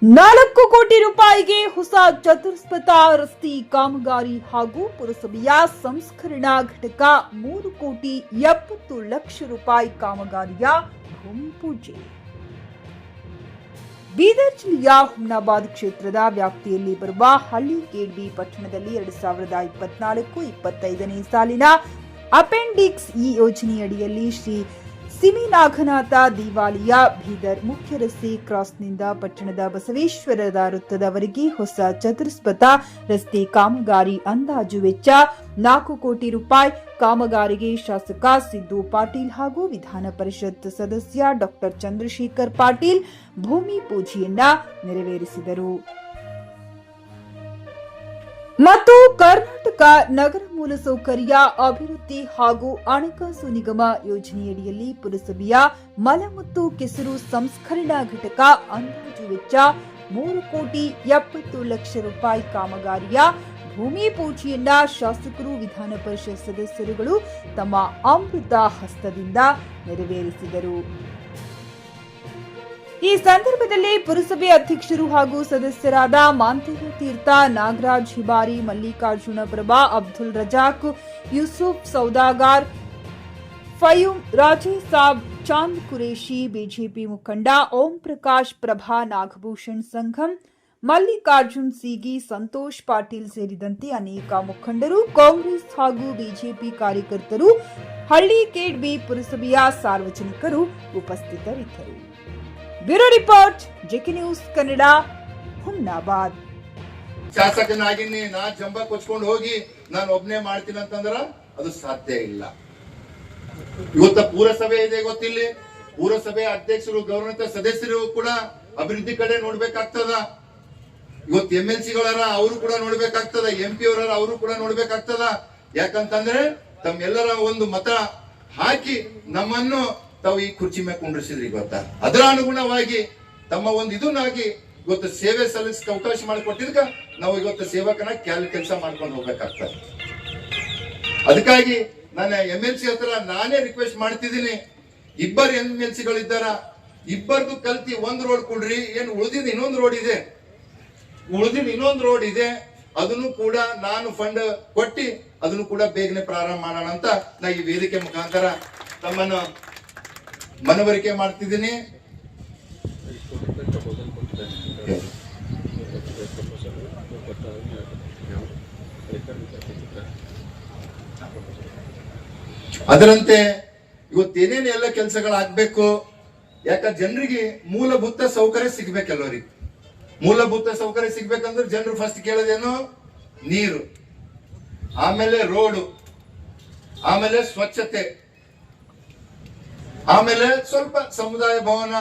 4 ಕೋಟಿ ರೂಪಾಯಿಗೆ ಹೊಸ ಚತುಷ್ಪಥ ರಸ್ತೆ ಕಾಮಗಾರಿ ಹಾಗೂ ಪುರಸಭೆಯ ಸಂಸ್ಕರಣಾ ಘಟಕ 3 ಕೋಟಿ 70 ಲಕ್ಷ ರೂಪಾಯಿ ಕಾಮಗಾರಿಯ ಭೂಮಿ ಪೂಜೆ. ಬೀದರ್ ಜಿಲ್ಲೆಯ ಹುಮ್ನಾಬಾದ್ ಕ್ಷೇತ್ರದ ವ್ಯಾಪ್ತಿಯಲ್ಲಿ ಬರುವ ಹಳ್ಳಿಕೇಡ್ಬಿ ಪಟ್ಟಣದಲ್ಲಿ 2024-25ನೇ ಸಾಲಿನ ಅಪೆಂಡಿಕ್ಸ್ ಇ ಯೋಜನೆಯಡಿಯಲ್ಲಿ ಶ್ರೀ ಸಿಮಿನಾಗನಾಥ ದೇವಾಲಯ ಬೀದರ್ ಮುಖ್ಯ ರಸ್ತೆ ಕ್ರಾಸ್ನಿಂದ ಪಟ್ಟಣದ ಬಸವೇಶ್ವರದ ವೃತ್ತದವರೆಗೆ ಹೊಸ ಚತುಷ್ಪಥ ರಸ್ತೆ ಕಾಮಗಾರಿ ಅಂದಾಜು ವೆಚ್ಚ 4 ಕೋಟಿ ರೂಪಾಯಿ. ಕಾಮಗಾರಿಗೆ ಶಾಸಕ ಸಿದ್ದು ಪಾಟೀಲ್ ಹಾಗೂ ವಿಧಾನ ಪರಿಷತ್ ಸದಸ್ಯ ಡಾಕ್ಟರ್ ಚಂದ್ರಶೇಖರ್ ಪಾಟೀಲ್ ಭೂಮಿ ಪೂಜೆಯನ್ನ ನೆರವೇರಿಸಿದರು. ಮತ್ತು ಕರ್ನಾಟಕ ನಗರ ಮೂಲಸೌಕರ್ಯ ಅಭಿವೃದ್ಧಿ ಹಾಗೂ ಹಣಕಾಸು ನಿಗಮ ಯೋಜನೆಯಡಿಯಲ್ಲಿ ಪುರಸಭೆಯ ಮಲ ಮತ್ತು ಕೆಸರು ಸಂಸ್ಕರಣಾ ಘಟಕ ಅಂದಾಜು ವೆಚ್ಚ 3 ಕೋಟಿ 70 ಲಕ್ಷ ರೂಪಾಯಿ ಕಾಮಗಾರಿಯ ಭೂಮಿ ಪೂಜೆಯನ್ನ ಶಾಸಕರು ವಿಧಾನ ಪರಿಷತ್ ಸದಸ್ಯರುಗಳು ತಮ್ಮ ಅಮೃತ ಹಸ್ತದಿಂದ ನೆರವೇರಿಸಿದರು. ಈ ಸಂದರ್ಭದಲ್ಲಿ ಪುರಸಭೆ ಅಧ್ಯಕ್ಷರು ಹಾಗೂ ಸದಸ್ಯರಾದ ಮಾಂತೇಯ ತೀರ್ಥ, ನಾಗರಾಜ್ ಹಿಬಾರಿ, ಮಲ್ಲಿಕಾರ್ಜುನ ಪ್ರಭಾ, ಅಬ್ದುಲ್ ರಜಾಕ್, ಯೂಸುಫ್ ಸೌದಾಗಾರ್, ಫಯೂಮ್, ರಾಜೇಶ್ ಸಾಬ್, ಚಾಂದ್ ಕುರೇಶಿ, ಬಿಜೆಪಿ ಮುಖಂಡ ಓಂ ಪ್ರಕಾಶ್ ಪ್ರಭಾ, ನಾಗಭೂಷಣ್ ಸಂಘಂ, ಮಲ್ಲಿಕಾರ್ಜುನ್ ಸೀಗಿ, ಸಂತೋಷ್ ಪಾಟೀಲ್ ಸೇರಿದಂತೆ ಅನೇಕ ಮುಖಂಡರು, ಕಾಂಗ್ರೆಸ್ ಹಾಗೂ ಬಿಜೆಪಿ ಕಾರ್ಯಕರ್ತರು, ಹಳ್ಳಿಕೇಡ್ಬಿ ಪುರಸಭೆಯ ಸಾರ್ವಜನಿಕರು ಉಪಸ್ಥಿತರಿದ್ದರು. Bureau report, JK news Kannada, Humnabad. ಶಾಸಕನಾಗಿನಿ ನಾ ಜಂಬ ಕೊಚ್ಕೊಂಡು ಹೋಗಿ ನಾನು ಒಬ್ನೇ ಮಾಡ್ತೀನಿ ಅಂತಂದ್ರ ಅದು ಸಾಧ್ಯ ಇಲ್ಲ. ಇವತ್ತ ಪುರಸಭೆ ಇದೆ ಗೊತ್ತಿಲ್ಲ, ಪುರಸಭೆ ಅಧ್ಯಕ್ಷರು ಗೌರವಾನ್ವಿತ ಸದಸ್ಯರು ಕೂಡ ಅಭಿವೃದ್ಧಿ ಕಡೆ ನೋಡ್ಬೇಕಾಗ್ತದ. ಇವತ್ತು MLC ಗಳರ ಅವರು ಕೂಡ ನೋಡ್ಬೇಕಾಗ್ತದ, MP ಅವರ ಅವರು ಕೂಡ ನೋಡ್ಬೇಕಾಗ್ತದ. ಯಾಕಂತಂದ್ರೆ ತಮ್ಮೆಲ್ಲರ ಒಂದು ಮತ ಹಾಕಿ ನಮ್ಮನ್ನು ತಾವು ಈ ಕುರ್ಚಿ ಮೇಲೆ ಕುಂಡ್ರಿಸಿದ್ರಿ ಗೊತ್ತಾ. ಅದರ ಅನುಗುಣವಾಗಿ ತಮ್ಮ ಒಂದು ಇದನ್ನಾಗಿ ಇವತ್ತು ಸೇವೆ ಸಲ್ಲಿಸಕ್ಕೆ ಅವಕಾಶ ಮಾಡಿಕೊಟ್ಟಿದ್ಕ ನಾವು ಇವತ್ತು ಸೇವಕನ ಕೆಲಸ ಮಾಡ್ಕೊಂಡು ಹೋಗ್ಬೇಕಾಗ್ತದೆ. ಅದಕ್ಕಾಗಿ ನಾನು MLC ಹತ್ರ ನಾನೇ ರಿಕ್ವೆಸ್ಟ್ ಮಾಡ್ತಿದ್ದೀನಿ, ಇಬ್ಬರು MLC ಗಳಿದ್ದಾರ, ಇಬ್ಬರದು ಕಲ್ತಿ ಒಂದ್ ರೋಡ್ ಕೊಡ್ರಿ. ಏನು ಉಳಿದಿದ್ ಇನ್ನೊಂದು ರೋಡ್ ಇದೆ, ಅದನ್ನು ಕೂಡ ನಾನು ಫಂಡ್ ಕೊಟ್ಟಿ ಅದನ್ನು ಕೂಡ ಬೇಗನೆ ಪ್ರಾರಂಭ ಮಾಡೋಣ ಅಂತ ನಾ ಈ ವೇದಿಕೆ ಮುಖಾಂತರ ತಮ್ಮನ್ನು ಮನವರಿಕೆ ಮಾಡ್ತಿದ್ದೀನಿ. ಅದರಂತೆ ಇವತ್ತೇನೇನು ಎಲ್ಲ ಕೆಲಸಗಳಾಗಬೇಕು. ಯಾಕ ಜನರಿಗೆ ಮೂಲಭೂತ ಸೌಕರ್ಯ ಸಿಗ್ಬೇಕೆಲ್ಲರಿಗೆ. ಮೂಲಭೂತ ಸೌಕರ್ಯ ಸಿಗ್ಬೇಕಂದ್ರೆ ಜನರು ಫಸ್ಟ್ ಕೇಳೋದೇನು? ನೀರು, ಆಮೇಲೆ ರೋಡು, ಆಮೇಲೆ ಸ್ವಚ್ಛತೆ, ಆಮೇಲೆ ಸ್ವಲ್ಪ ಸಮುದಾಯ ಭವನ,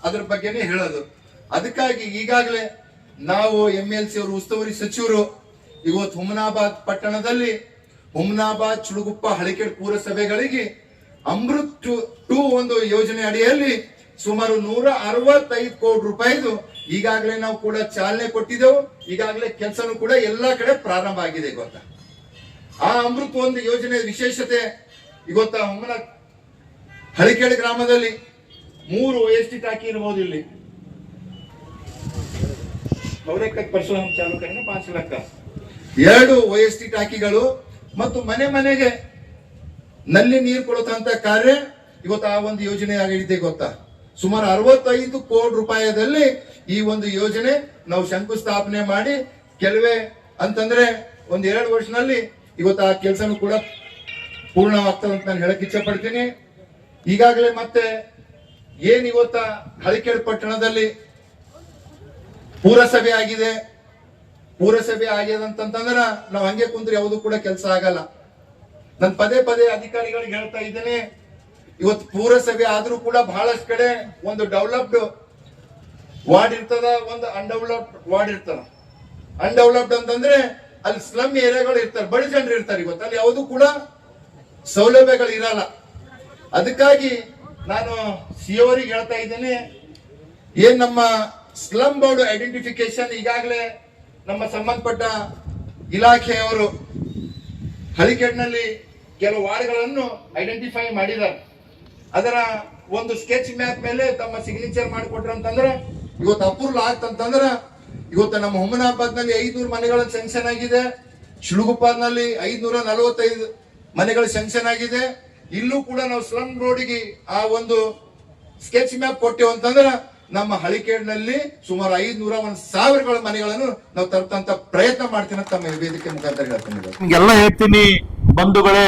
ಅದ್ರ ಬಗ್ಗೆನೇ ಹೇಳೋದು. ಅದಕ್ಕಾಗಿ ಈಗಾಗಲೇ ನಾವು MLC ಅವರು ಉಸ್ತುವಾರಿ ಸಚಿವರು ಇವತ್ತು ಹುಮ್ನಾಬಾದ್ ಪಟ್ಟಣದಲ್ಲಿ ಹುಮ್ನಾಬಾದ್, ಚುಳುಗುಪ್ಪ, ಹಳಿಕೇಡ್ ಪುರಸಭೆಗಳಿಗೆ ಅಮೃತ್ 2 ಒಂದು ಯೋಜನೆ ಅಡಿಯಲ್ಲಿ ಸುಮಾರು 165 ಕೋಟಿ ರೂಪಾಯಿದು ಈಗಾಗಲೇ ನಾವು ಕೂಡ ಚಾಲನೆ ಕೊಟ್ಟಿದ್ದೆವು. ಈಗಾಗಲೇ ಕೆಲಸನೂ ಕೂಡ ಎಲ್ಲಾ ಕಡೆ ಪ್ರಾರಂಭ ಆಗಿದೆ ಗೊತ್ತಾ. ಆ ಅಮೃತ್ ಒಂದು ಯೋಜನೆ ವಿಶೇಷತೆ ಇವತ್ತ ಹಳಿಕೇಡ್ ಗ್ರಾಮದಲ್ಲಿ 3 OST ಟಾಕಿ ಇರಬಹುದು. ಇಲ್ಲಿ 5 ಲಕ್ಷ 2 OST ಟಾಕಿಗಳು ಮತ್ತು ಮನೆಗೆ ನಲ್ಲಿ ನೀರು ಕೊಡುತ್ತಂತ ಕಾರ್ಯ ಇವತ್ತು ಆ ಒಂದು ಯೋಜನೆ ಆಗಿದೆ ಗೊತ್ತಾ. ಸುಮಾರು 65 ಕೋಟಿ ರೂಪಾಯಿದಲ್ಲಿ ಈ ಒಂದು ಯೋಜನೆ ನಾವು ಶಂಕುಸ್ಥಾಪನೆ ಮಾಡಿ ಕೆಲವೇ ಅಂತಂದ್ರೆ 1-2 ವರ್ಷದಲ್ಲಿ ಇವತ್ತು ಆ ಕೆಲಸನೂ ಕೂಡ ಪೂರ್ಣವಾಗ್ತದೆ ಅಂತ ನಾನು ಹೇಳಕ್ ಇಚ್ಛೆ ಪಡ್ತೀನಿ. ಈಗಾಗಲೇ ಮತ್ತೆ ಏನ್ ಇವತ್ತ ಹಳಿಕೇಡ್ ಪಟ್ಟಣದಲ್ಲಿ ಪುರಸಭೆ ಆಗಿದೆ. ಪುರಸಭೆ ಆಗ್ಯದಂತಂದ್ರ ನಾವು ಹಂಗೆ ಕುಂತ್ರೆ ಯಾವುದು ಕೂಡ ಕೆಲಸ ಆಗಲ್ಲ. ನಾನು ಪದೇ ಅಧಿಕಾರಿಗಳಿಗೆ ಹೇಳ್ತಾ ಇದ್ದೇನೆ, ಇವತ್ತು ಪುರಸಭೆ ಆದ್ರೂ ಕೂಡ ಬಹಳಷ್ಟು ಕಡೆ ಒಂದು ಡೆವಲಪ್ಡ್ ವಾರ್ಡ್ ಇರ್ತದ, ಒಂದು ಅನ್ಡೆವಲಪ್ಡ್ ವಾರ್ಡ್ ಇರ್ತದ. ಅನ್ಡೆವಲಪ್ಡ್ ಅಂತಂದ್ರೆ ಅಲ್ಲಿ ಸ್ಲಮ್ ಏರಿಯಾಗಳು ಇರ್ತಾರೆ, ಬಡ ಜನರು ಇರ್ತಾರೆ. ಇವತ್ತು ಅಲ್ಲಿ ಯಾವುದು ಕೂಡ ಸೌಲಭ್ಯಗಳು ಇರಲ್ಲ. ಅದಕ್ಕಾಗಿ ನಾನು CO ಅವರಿಗೆ ಹೇಳ್ತಾ ಇದ್ದೇನೆ, ಏನ್ ನಮ್ಮ ಸ್ಲಮ್ ಬೋರ್ಡ್ ಐಡೆಂಟಿಫಿಕೇಶನ್ ಈಗಾಗಲೇ ನಮ್ಮ ಸಂಬಂಧಪಟ್ಟ ಇಲಾಖೆಯವರು ಹಳಿಕೇಡ್ನಲ್ಲಿ ಕೆಲವು ವಾರ್ಡ್ಗಳನ್ನು ಐಡೆಂಟಿಫೈ ಮಾಡಿದ್ದಾರೆ. ಅದರ ಒಂದು ಸ್ಕೆಚ್ ಮ್ಯಾಪ್ ಮೇಲೆ ತಮ್ಮ ಸಿಗ್ನೇಚರ್ ಮಾಡಿಕೊಟ್ರು ಅಂತಂದ್ರೆ ಇವತ್ತು ಅಪ್ರೂವಲ್ ಆಗ್ತಂತಂದ್ರ ಇವತ್ತು ನಮ್ಮ ಹುಮ್ಮನಾಬಾದ್ನಲ್ಲಿ 500 ಮನೆಗಳ ಸ್ಯಾಂಕ್ಷನ್ ಆಗಿದೆ. ಶಿಳುಗುಪ್ಪಾದ್ನಲ್ಲಿ 545 ಮನೆಗಳು ಸ್ಯಾಂಕ್ಷನ್ ಆಗಿದೆ. ಇಲ್ಲೂ ಕೂಡ ನಾವು ಸ್ಲಮ್ ರೋಡಿಗೆ ಆ ಒಂದು ಸ್ಕೆಚ್ ಮ್ಯಾಪ್ ಕೊಟ್ಟೇವು ಅಂತಂದ್ರ ನಮ್ಮ ಹಳಿಕೇಡ್ನಲ್ಲಿ ಸುಮಾರು 500-1000 ಮನೆಗಳನ್ನು ನಾವು ತರ್ತಂತ ಪ್ರಯತ್ನ ಮಾಡ್ತೀನಿ ಅಂತ ತಮ್ಮ ವೇದಿಕೆ ಮುಖಾಂತರ ಹೇಳ್ತೀನಿ. ಎಲ್ಲ ಹೇಳ್ತೀನಿ ಬಂಧುಗಳೇ,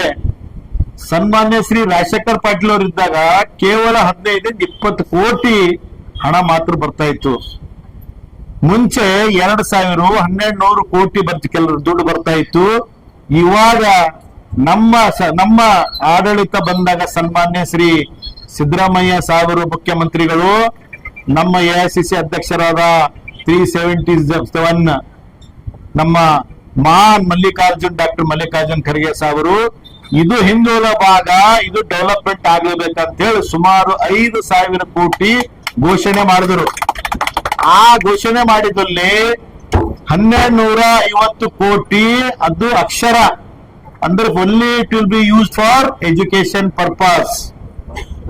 ಸನ್ಮಾನ್ಯ ಶ್ರೀ ರಾಜಶೇಖರ್ ಪಾಟೀಲ್ ಅವರು ಇದ್ದಾಗ ಕೇವಲ 15-20 ಕೋಟಿ ಹಣ ಮಾತ್ರ ಬರ್ತಾ ಇತ್ತು. ಮುಂಚೆ 2000-1200 ಕೋಟಿ ಕೆಲವು ದುಡ್ಡು ಬರ್ತಾ ಇತ್ತು. ಇವಾಗ ನಮ್ಮ ಆಡಳಿತ ಬಂದಾಗ ಸನ್ಮಾನ್ಯ ಶ್ರೀ ಸಿದ್ದರಾಮಯ್ಯ ಸಾಹೇಬರು ಮುಖ್ಯಮಂತ್ರಿಗಳು, ನಮ್ಮ ಎಐಸಿಸಿ ಅಧ್ಯಕ್ಷರಾದ 377 ನಮ್ಮ ಮಹಾನ್ ಡಾಕ್ಟರ್ ಮಲ್ಲಿಕಾರ್ಜುನ್ ಖರ್ಗೆ ಸಾಹೇಬರು, ಇದು ಹಿಂದುಳಿದ ಭಾಗ, ಇದು ಡೆವಲಪ್ಮೆಂಟ್ ಆಗಲೇಬೇಕಂತ ಹೇಳಿ ಸುಮಾರು 5,000 ಕೋಟಿ ಘೋಷಣೆ ಮಾಡಿದರು. ಆ ಘೋಷಣೆ ಮಾಡಿದಲ್ಲಿ 1250 ಕೋಟಿ ಅದು ಅಕ್ಷರ ಅಂದ್ರೆ only it will be use for education purpose.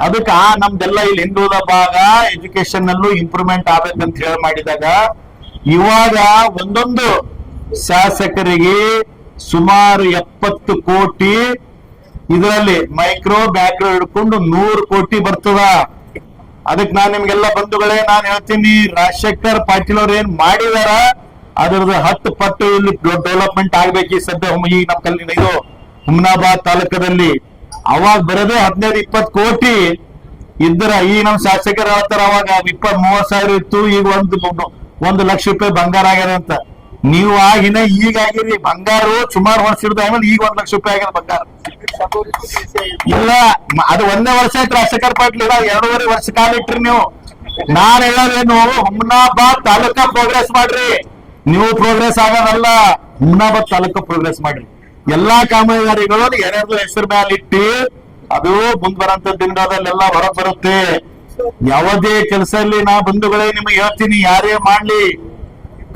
ಅದಕ್ಕೆ ನಮ್ದೆಲ್ಲ ಇಲ್ಲಿ ಹಿಂದುಳಿದ ಭಾಗ ಎಜುಕೇಶನ್ ನಲ್ಲೂ ಇಂಪ್ರೂವ್ಮೆಂಟ್ ಆಗ್ಬೇಕಂತ ಹೇಳಿ ಮಾಡಿದಾಗ ಇವಾಗ ಒಂದೊಂದು ಶಾಸಕರಿಗೆ ಸುಮಾರು 70 ಕೋಟಿ, ಇದರಲ್ಲಿ ಮೈಕ್ರೋ ಬ್ಯಾಕ್ರೋ ಹಿಡ್ಕೊಂಡು 100 ಕೋಟಿ ಬರ್ತದ. ಅದಕ್ಕೆ ನಾನು ನಿಮ್ಗೆಲ್ಲ ಬಂಧುಗಳೇ ನಾನು ಹೇಳ್ತೀನಿ, ರಾಜಶೇಖರ್ ಪಾಟೀಲ್ ಅವ್ರು ಏನ್ ಮಾಡಿದಾರ ಅದ್ರದ್ದು 10 ಪಟ್ಟು ಇಲ್ಲಿ ಡೆವಲಪ್ಮೆಂಟ್ ಆಗ್ಬೇಕು. ಈ ಸದ್ಯ ಈಗ ನಮ್ಮ ಕಲ್ಲಿನ ಇದು ಹುಮ್ನಾಬಾದ್ ತಾಲೂಕದಲ್ಲಿ ಅವಾಗ ಬರೋದೇ 15-20 ಕೋಟಿ ಇದ್ದರ ಈ ನಮ್ಮ ಶಾಸಕರು ಹೇಳ್ತಾರ ಅವಾಗ 20-30 ಸಾವಿರ ಇತ್ತು, ಈಗ 1 ಲಕ್ಷ ರೂಪಾಯಿ ಬಂಗಾರ ಆಗ್ಯಾರ ಅಂತ. ನೀವು ಆಗಿನ ಈಗಾಗಿರಿ ಬಂಗಾರ ಸುಮಾರು ವರ್ಷ ಹಿಡಿದ ಆಮೇಲೆ ಈಗ 1 ಲಕ್ಷ ರೂಪಾಯಿ ಆಗ್ಯದ ಬಂಗಾರ. ಇಲ್ಲ ಅದು 1ನೇ ವರ್ಷ ಆಯ್ತು ರಾಜಶೇಖರ್ ಪಾಟೀಲ್ 2.5 ವರ್ಷ ಕಾಲ ಇಟ್ರಿ ನೀವು. ನಾನ್ ಹೇಳೋದೇನು, ಹುಮ್ನಾಬಾದ್ ತಾಲೂಕ ಪ್ರೋಗ್ರೆಸ್ ಮಾಡ್ರಿ, ನೀವು ಪ್ರೋಗ್ರೆಸ್ ಆಗೋದಲ್ಲ, ಹುಮ್ನಾಬಾದ್ ತಾಲೂಕ ಪ್ರೋಗ್ರೆಸ್ ಮಾಡ್ರಿ. ಎಲ್ಲಾ ಕಾಮಗಾರಿಗಳು ಯಾರ್ಯಾರ್ದು ಹೆಸರು ಮೇಲೆ ಇಟ್ಟು ಅದು ಮುಂದ್ ಬರಂತ ದಿನದಲ್ಲೆಲ್ಲ ಹೊರಗ್ ಬರುತ್ತೆ. ಯಾವುದೇ ಕೆಲಸದಲ್ಲಿ ನಾ ಬಂಧುಗಳೇ ನಿಮಗೆ ಹೇಳ್ತೀನಿ, ಯಾರೇ ಮಾಡ್ಲಿ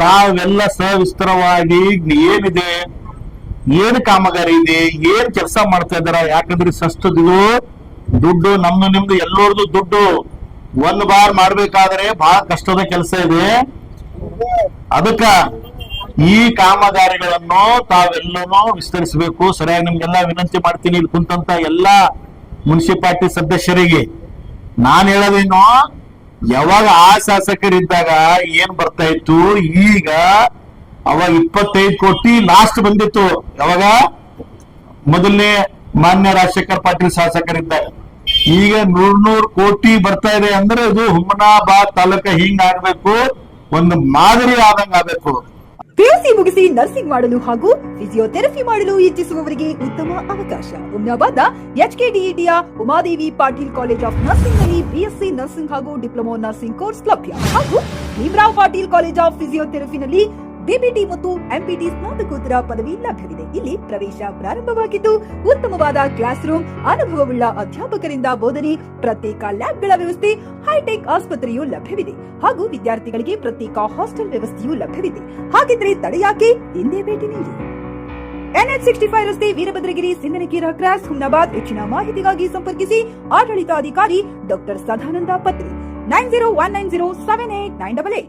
ತಾವೆಲ್ಲ ಸವಿಸ್ತರವಾಗಿ ಏನಿದೆ, ಏನ್ ಕಾಮಗಾರಿ ಇದೆ, ಏನ್ ಕೆಲಸ ಮಾಡ್ತಾ ಇದಾರ, ಯಾಕಂದ್ರೆ ಸಸ್ತದಿದು ದುಡ್ಡು ನಿಮ್ದು ಎಲ್ಲರದು ದುಡ್ಡು ಒಂದ್ ಬಾರ್ ಮಾಡ್ಬೇಕಾದ್ರೆ ಬಹಳ ಕಷ್ಟದ ಕೆಲಸ ಇದೆ. ಅದಕ್ಕ ಈ ಕಾಮಗಾರಿಗಳನ್ನು ತಾವೆಲ್ಲನೂ ವಿಸ್ತರಿಸಬೇಕು. ಸರಿಯಾಗಿ ನಿಮ್ಗೆಲ್ಲ ವಿನಂತಿ ಮಾಡ್ತೀನಿ, ಇಲ್ಲಿ ಕುಂತಂತ ಎಲ್ಲಾ ಮುನ್ಸಿಪಾಲಿಟಿ ಸದಸ್ಯರಿಗೆ ನಾನ್ ಹೇಳೋದೇನು, ಯಾವಾಗ ಆ ಶಾಸಕರಿದ್ದಾಗ ಏನ್ ಬರ್ತಾ ಇತ್ತು, ಈಗ ಅವಾಗ 25 ಕೋಟಿ ಲಾಸ್ಟ್ ಬಂದಿತ್ತು. ಯಾವಾಗ ಮೊದಲನೇ ಮಾನ್ಯ ರಾಜಶೇಖರ್ ಪಾಟೀಲ್ ಶಾಸಕರಿದ್ದಾಗ. ಈಗ 100 ಕೋಟಿ ಬರ್ತಾ ಇದೆ ಅಂದ್ರೆ ಇದು ಹುಮ್ನಾಬಾದ್ ತಾಲೂಕ ಹಿಂಗ್ ಆಗ್ಬೇಕು, ಒಂದು ಮಾದರಿ ಆದಂಗ ಆಗ್ಬೇಕು. ಪಿಯುಸಿ ಮುಗಿಸಿ ನರ್ಸಿಂಗ್ ಮಾಡಲು ಹಾಗೂ ಫಿಸಿಯೋಥೆರಪಿ ಮಾಡಲು ಇಚ್ಛಿಸುವವರಿಗೆ ಉತ್ತಮ ಅವಕಾಶ. ಹುಮ್ನಾಬಾದ್ನ HKDETಯ Umadevi Patil College of Nursing ನಲ್ಲಿ BSc ನರ್ಸಿಂಗ್ ಹಾಗೂ ಡಿಪ್ಲೊಮಾ ನರ್ಸಿಂಗ್ ಕೋರ್ಸ್ ಲಭ್ಯ. ಹಾಗೂ ಭೀಮರಾವ್ ಪಾಟೀಲ್ ಕಾಲೇಜ್ ಆಫ್ ಫಿಸಿಯೋಥೆರಪಿನಲ್ಲಿ BPT ಮತ್ತು MPT ಸ್ನಾತಕೋತ್ತರ ಪದವಿ ಲಭ್ಯವಿದೆ. ಇಲ್ಲಿ ಪ್ರವೇಶ ಪ್ರಾರಂಭವಾಗಿದ್ದು ಉತ್ತಮವಾದ ಕ್ಲಾಸ್ ರೂಮ್, ಅನುಭವವುಳ್ಳ ಅಧ್ಯಾಪಕರಿಂದ ಬೋಧನೆ, ಪ್ರತ್ಯೇಕ ಲ್ಯಾಬ್ಗಳ ವ್ಯವಸ್ಥೆ, ಹೈಟೆಕ್ ಆಸ್ಪತ್ರೆಯೂ ಲಭ್ಯವಿದೆ. ಹಾಗೂ ವಿದ್ಯಾರ್ಥಿಗಳಿಗೆ ಪ್ರತ್ಯೇಕ ಹಾಸ್ಟೆಲ್ ವ್ಯವಸ್ಥೆಯೂ ಲಭ್ಯವಿದೆ. ಹಾಗಿದ್ರೆ ತಡೆಯಾಕೆ, ಹಿಂದೆ ಭೇಟಿ ನೀಡಿ. NH65 ರಸ್ತೆ, ವೀರಭದ್ರಗಿರಿ, ಸಿಂಗನಕೀರ ಕ್ರಾಸ್, ಹುಮ್ನಾಬಾದ್. ಹೆಚ್ಚಿನ ಮಾಹಿತಿಗಾಗಿ ಸಂಪರ್ಕಿಸಿ ಆಡಳಿತಾಧಿಕಾರಿ ಡಾಕ್ಟರ್ ಸದಾನಂದ ಪತ್ರಿ 9019078988.